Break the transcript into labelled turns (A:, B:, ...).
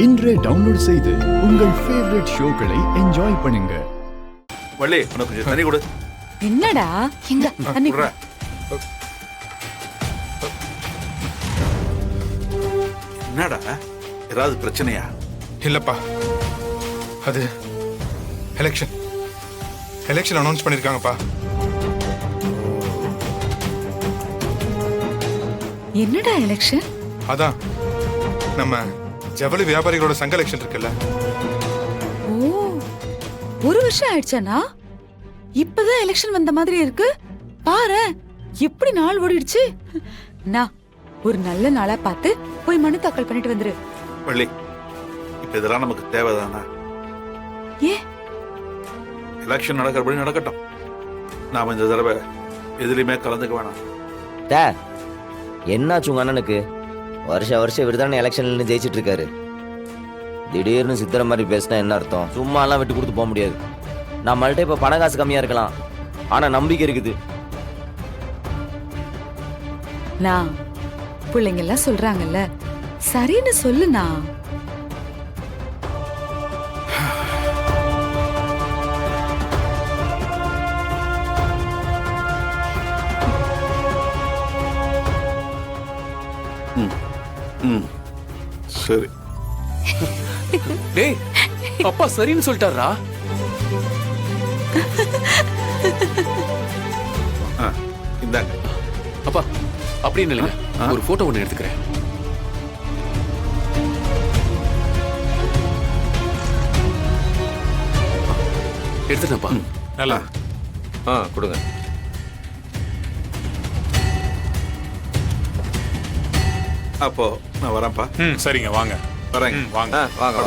A: இன்றே டவுன்லோட் செய்து உங்கள் ஃபேவரட் ஷோக்களை என்ஜாய் பண்ணுங்க.
B: வள்ளி, உனக்கு கொஞ்சம் தண்ணி கொடு.
C: என்னடா எங்க தண்ணி
B: குடுறா. என்னடா, ஏதாவது பிரச்சனையா?
D: இல்லப்பா, அது எலெக்ஷன் அனௌன்ஸ் பண்ணிருக்காங்கப்பா.
C: என்னடா எலெக்ஷன்?
D: அதான் நம்ம ஜவுளி வியாபாரிகளோட சங்க எலெக்ஷன் இருக்குல்ல.
C: ஓ, ஒரு வருஷம் ஆயிடுச்சானா? இப்பதான் எலெக்ஷன் வந்த மாதிரி இருக்கு. பாரு எப்படி நாள் ஓடிடுச்சு. நான் ஒரு நல்ல நாளா பார்த்து போய் மனு தாக்கல் பண்ணிட்டு வந்துரு.
B: வள்ளி, இப்ப இதெல்லாம் நமக்கு தேவைதானா?
C: ஏ,
B: எலெக்ஷன் நடக்கிறபடி நடக்கட்டும். நாம இந்த தடவை எதுலையுமே கலந்துக்க வேணாம்.
E: என்னாச்சு உங்க அண்ணனுக்கு? வருஷம் இவர்தானே எலெக்ஷன்ல ஜெயிச்சிட்டு இருக்காரு. திடீர்னு சித்திர மாதிரி பேசினா என்ன அர்த்தம்? சும்மா எல்லாம் விட்டு கொடுத்து போக முடியாது. நம்மள்ட்ட இப்ப பண காசு கம்மியா இருக்கலாம், ஆனா நம்பிக்கை இருக்குது.
C: நான் பிள்ளைங்க எல்லாம் சொல்றாங்கல்ல, சரின்னு சொல்லுண்ணா.
B: சரி.
F: டேய், அப்பா சரின்னு சொல்லிட்டாரா?
B: இந்தாங்க.
F: அப்பா அப்படின்னு இல்லைங்க, ஒரு போட்டோ ஒண்ணு எடுத்துக்கிறேன். எடுத்துட்டேன்ப்பா.
D: நல்லா
G: கொடுங்க.
B: அப்போ நான் வரேன்ப்பா.
H: சரிங்க, வாங்க.
B: வரேங்க.
H: வாங்க.
G: வாங்க.